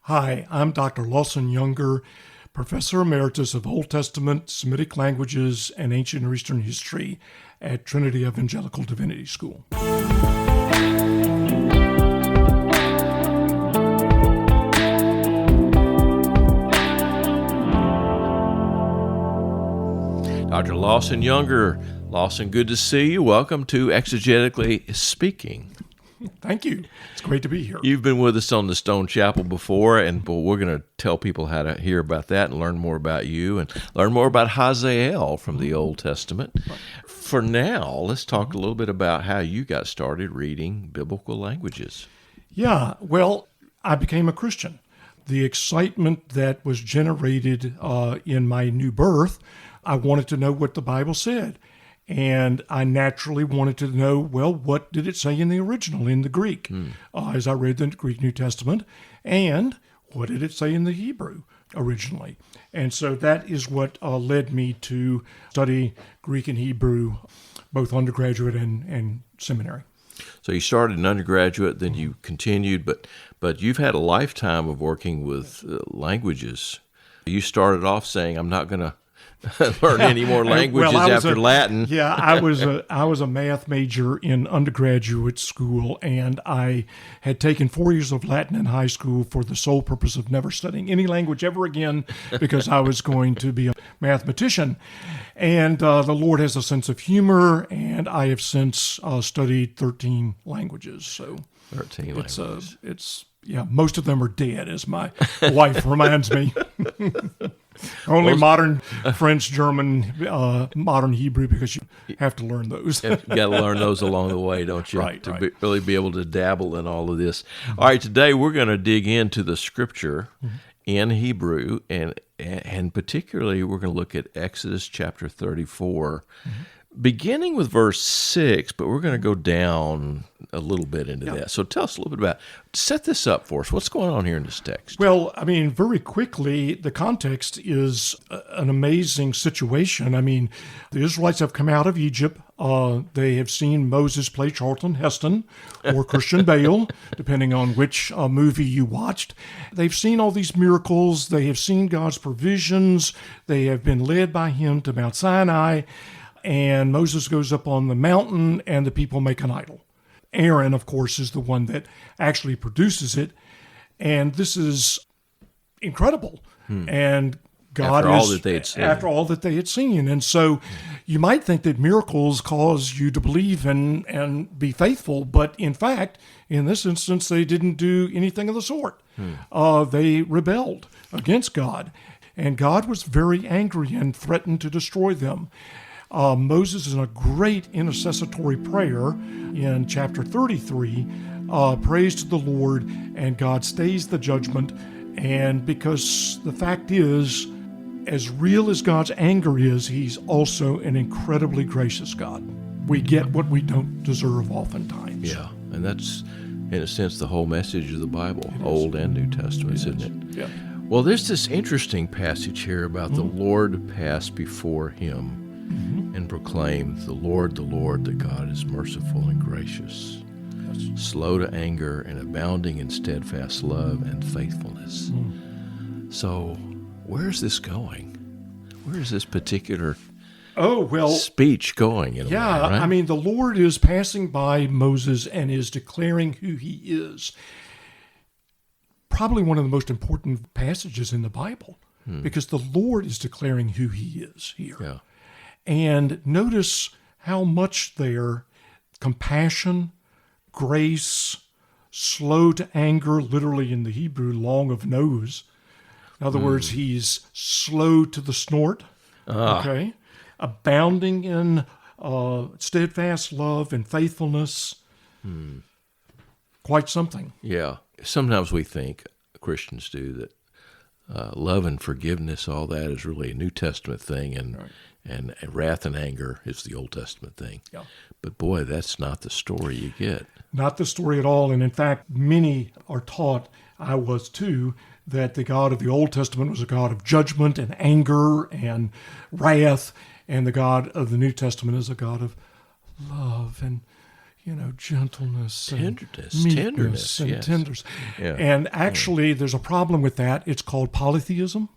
Hi, I'm Dr. Lawson Younger, Professor Emeritus of Old Testament, Semitic Languages, and Ancient Near Eastern History at Trinity Evangelical Divinity School. Dr. Lawson Younger. Lawson, good to see you. Welcome to Exegetically Speaking. Thank you. It's great to be here. You've been with us on the Stone Chapel before, and we're going to tell people how to hear about that and learn more about you and learn more about Hazael from the Old Testament. For now, let's talk a little bit about how you got started reading biblical languages. Yeah, well, I became a Christian. The excitement that was generated in my new birth, I wanted to know what the Bible said. And I naturally wanted to know, well, what did it say in the original, in the Greek, as I read the Greek New Testament, and what did it say in the Hebrew originally? And so that is what led me to study Greek and Hebrew, both undergraduate and seminary. So you started in undergraduate, then you continued, but you've had a lifetime of working with languages. You started off saying, I'm not going to learn any more languages after Latin. Yeah, I was a math major in undergraduate school, and I had taken 4 years of Latin in high school for the sole purpose of never studying any language ever again, because I was going to be a mathematician. And the Lord has a sense of humor, and I have since studied 13 languages. So 13 languages. Yeah, most of them are dead, as my wife reminds me. Only modern French, German, modern Hebrew, because you have to learn those. You got to learn those along the way, don't you? Right, to really be able to dabble in all of this. All right, today we're going to dig into the Scripture in Hebrew, and particularly we're going to look at Exodus chapter 34, beginning with verse 6, but we're going to go down a little bit into that. So tell us a little bit set this up for us. What's going on here in this text? Well, I mean, very quickly, the context is an amazing situation. I mean, the Israelites have come out of Egypt. They have seen Moses play Charlton Heston or Christian Bale, depending on which movie you watched. They've seen all these miracles. They have seen God's provisions. They have been led by him to Mount Sinai. And Moses goes up on the mountain, and the people make an idol. Aaron, of course, is the one that actually produces it. And this is incredible. And God after all that they had seen. After all that they had seen. And so you might think that miracles cause you to believe and be faithful. But in fact, in this instance, they didn't do anything of the sort. They rebelled against God. And God was very angry and threatened to destroy them. Moses, in a great intercessory prayer in chapter 33, prays to the Lord, and God stays the judgment. And because the fact is, as real as God's anger is, he's also an incredibly gracious God. We get what we don't deserve oftentimes. Yeah, and that's, in a sense, the whole message of the Bible, Old and New Testament, isn't it? Yeah. Well, there's this interesting passage here about the Lord passed before him and proclaimed, the Lord, that God is merciful and gracious, slow to anger and abounding in steadfast love and faithfulness. So where's this going? Where is this particular speech going? In a way, right? I mean, the Lord is passing by Moses and is declaring who he is. Probably one of the most important passages in the Bible, because the Lord is declaring who he is here. Yeah. And notice how much there, compassion, grace, slow to anger, literally in the Hebrew, long of nose. In other words, he's slow to the snort, abounding in steadfast love and faithfulness. Quite something. Yeah. Sometimes we think, Christians do, that love and forgiveness, all that is really a New Testament thing, and wrath and anger is the Old Testament thing. Yeah. But boy, that's not the story you get. Not the story at all. And in fact, many are taught, I was too, that the God of the Old Testament was a God of judgment and anger and wrath, and the God of the New Testament is a God of love and gentleness, Tenderness, and meekness, tenderness, and yes. tenderness. Yeah. And actually, there's a problem with that. It's called polytheism.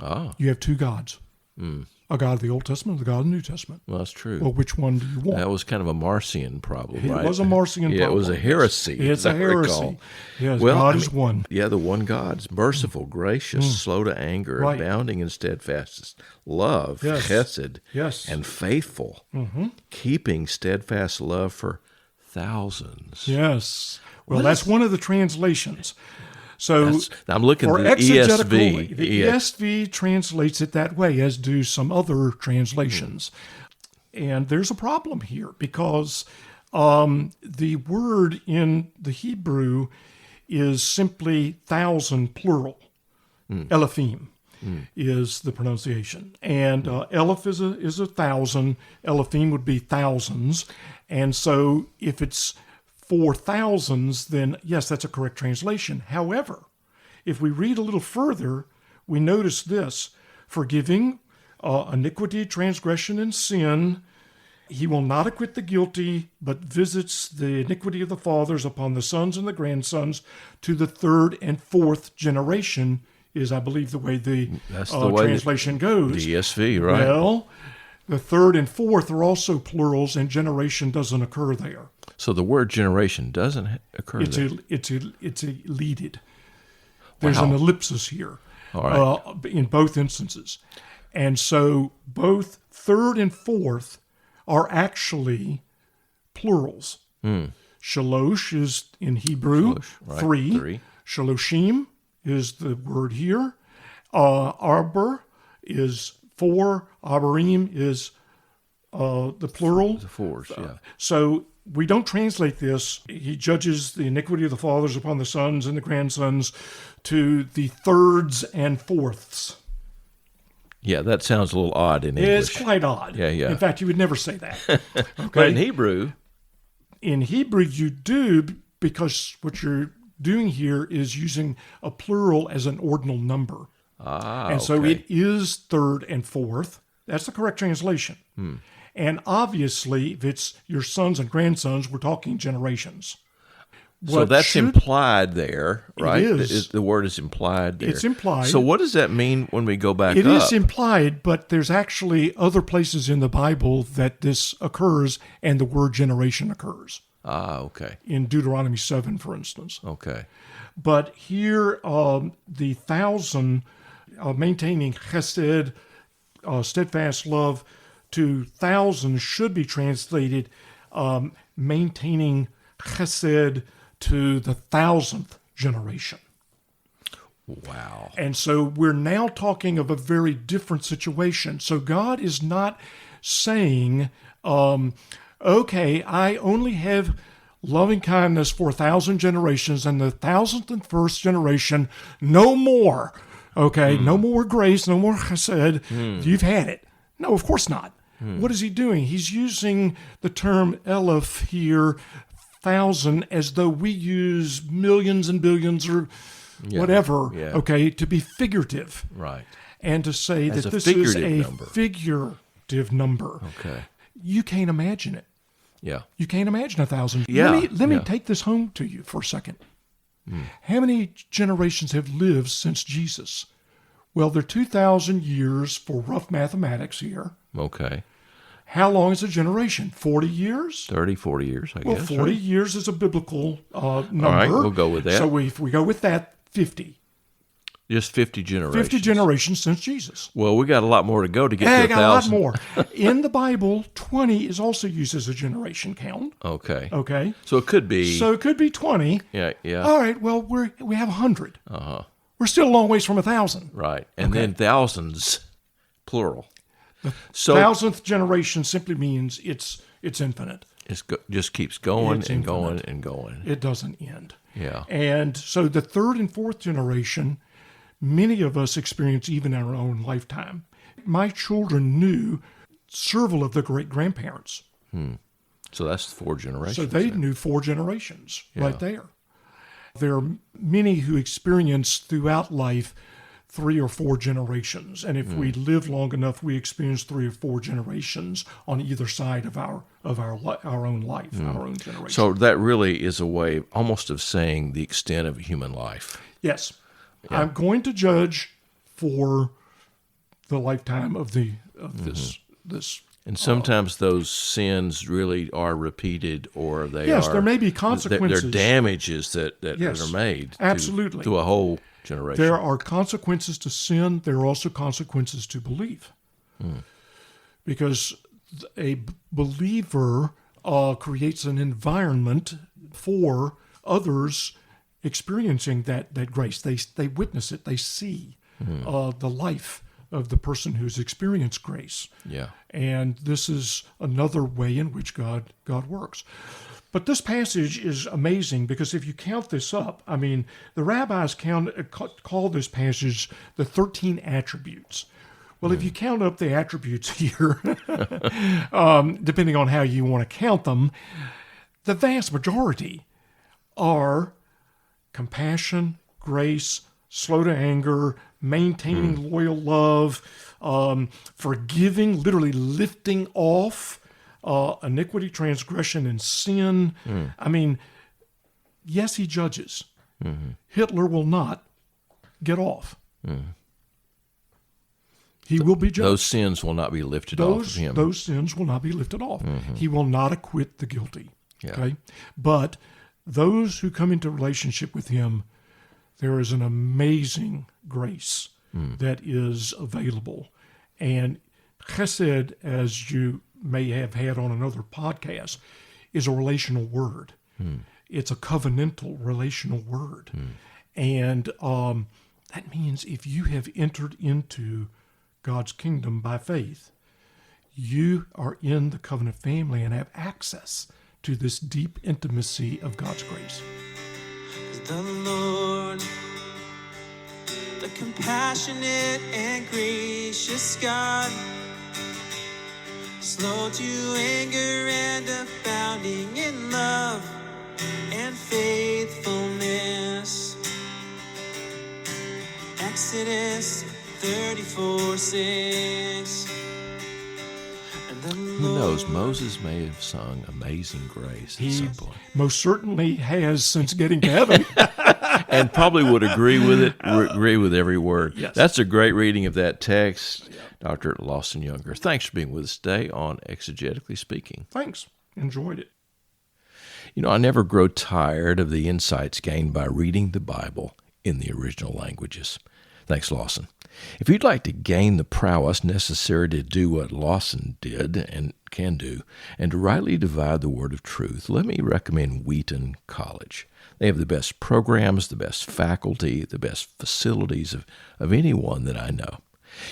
Ah, You have two gods, a God of the Old Testament and a God of the New Testament. well, that's true. Well, which one do you want? That was kind of a Marcion problem, right? It was a Marcion problem. Yeah, it was a heresy. It's as a I recall. heresy. Yes, Well, God I is mean, one. Yeah, the one God is merciful, gracious, slow to anger, Right. abounding in steadfast love, Yes. chesed, Yes. and faithful, keeping steadfast love for thousands. Yes. Well, What that's is- one of the translations. So I'm looking for at the exegetically, ESV. the ESV translates it that way, as do some other translations. And there's a problem here because the word in the Hebrew is simply thousand plural. Elephim is the pronunciation. And Eleph is a thousand. Elephim would be thousands. And so if it's for thousands, then yes, that's a correct translation. However, if we read a little further, we notice this: forgiving iniquity, transgression, and sin. He will not acquit the guilty, but visits the iniquity of the fathers upon the sons and the grandsons to the third and fourth generation, is, I believe, the way the translation goes. The ESV, right? Well, the third and fourth are also plurals, and generation doesn't occur there. So the word generation doesn't occur there. It's elided. There's an ellipsis here All right. in both instances. And so both third and fourth are actually plurals. Shalosh is in Hebrew Shalosh, right, three. three. Shaloshim is the word here. Arbor is four. Abarim is the plural. The fours, yeah. So we don't translate this. He judges the iniquity of the fathers upon the sons and the grandsons to the thirds and fourths. Yeah, that sounds a little odd in English. It's quite odd. Yeah, yeah. In fact, you would never say that. Okay? But in Hebrew, In Hebrew, you do, because what you're doing here is using a plural as an ordinal number. And so okay. it is third and fourth. That's the correct translation. And obviously, if it's your sons and grandsons, we're talking generations. So What that's should- implied there, right? is. The word is implied there. It's implied. So what does that mean when we go back It up? is implied, but there's actually other places in the Bible that this occurs and the word generation occurs. Okay. In Deuteronomy 7, for instance. Okay. But here, the thousand, maintaining chesed, steadfast love, to thousands should be translated maintaining chesed to the 1,000th generation. Wow. And so we're now talking of a very different situation. So God is not saying, okay, I only have loving kindness for 1,000 generations, and the 1,001st generation, no more. Okay, no more grace, no more chesed. You've had it. No, of course not. What is he doing? He's using the term elef here, 1,000, as though we use millions and billions or whatever, yeah. okay, to be figurative. Right. And to say As that a this is figurative a number. figurative number. Okay. You can't imagine it. Yeah. You can't imagine 1,000. Yeah, Let me yeah. take this home to you for a second. How many generations have lived since Jesus? Well, they're 2,000 years for rough mathematics here. Okay. How long is a generation? 40 years? 30, 40 years, I Well, guess. 40 right? years is a biblical number. All right, we'll go with that. So if we go with that, 50. Just 50 generations. 50 generations since Jesus. Well, we got a lot more to go to get I to got a lot 1,000. more. In the Bible, 20 is also used as a generation count. Okay. Okay? So it could be. So it could be 20. yeah. All right, well, we have 100. Uh-huh. We're still a long ways from 1,000. Right. And then thousands, plural. So 1,000th generation simply means it's infinite. it just keeps going It's and going infinite. and going. It doesn't end. Yeah. And so the third and fourth generation, many of us experience even in our own lifetime. My children knew several of their great-grandparents. So that's 4 generations. So they then. knew 4 generations right there. There are many who experience throughout life 3 or 4 generations. And if we live long enough, we experience 3 or 4 generations on either side of our own life, our own generation. So that really is a way almost of saying the extent of human life. Yes. Yeah. I'm going to judge for the lifetime of this. And sometimes those sins really are repeated, or they yes, are. There may be consequences. There are damages that Yes, are made absolutely. to a whole generation. There are consequences to sin. There are also consequences to belief. Because a believer creates an environment for others experiencing that grace. They witness it. They see the life of the person who's experienced grace. Yeah. And this is another way in which God works. But this passage is amazing because if you count this up, I mean, the rabbis call this passage the 13 attributes. Well, if you count up the attributes here, depending on how you want to count them, the vast majority are compassion, grace, slow to anger, maintaining loyal love, forgiving, literally lifting off iniquity, transgression, and sin. I mean, yes, he judges. Hitler will not get off. He will be judged. Those sins will not be lifted off of him. Those sins will not be lifted off. He will not acquit the guilty. Yeah. Okay? But those who come into relationship with him, there is an amazing grace that is available. And chesed, as you may have had on another podcast, is a relational word. It's a covenantal relational word. And that means if you have entered into God's kingdom by faith, you are in the covenant family and have access to this deep intimacy of God's grace. The Lord, the compassionate and gracious God, slow to anger and abounding in love and faithfulness. Exodus 34:6. Who knows? Moses may have sung Amazing Grace at some point. Most certainly has since getting to heaven. And probably would agree with it, agree with every word. Yes. That's a great reading of that text. Dr. Lawson Younger, thanks for being with us today on Exegetically Speaking. Thanks. Enjoyed it. You know, I never grow tired of the insights gained by reading the Bible in the original languages. Thanks, Lawson. If you'd like to gain the prowess necessary to do what Lawson did and can do, and to rightly divide the word of truth, let me recommend Wheaton College. They have the best programs, the best faculty, the best facilities of anyone that I know.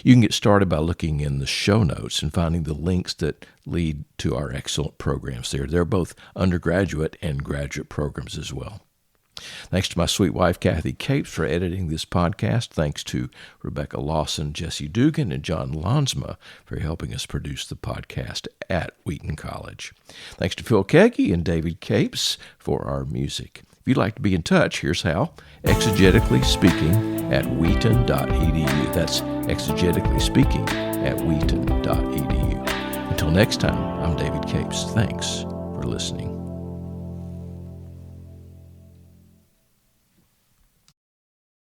You can get started by looking in the show notes and finding the links that lead to our excellent programs there. They're both undergraduate and graduate programs as well. Thanks to my sweet wife, Kathy Capes, for editing this podcast. Thanks to Rebecca Lawson, Jesse Dugan, and John Lansma for helping us produce the podcast at Wheaton College. Thanks to Phil Keggy and David Capes for our music. If you'd like to be in touch, here's how. Exegetically Speaking at wheaton.edu. That's Exegetically Speaking at wheaton.edu. Until next time, I'm David Capes. Thanks for listening.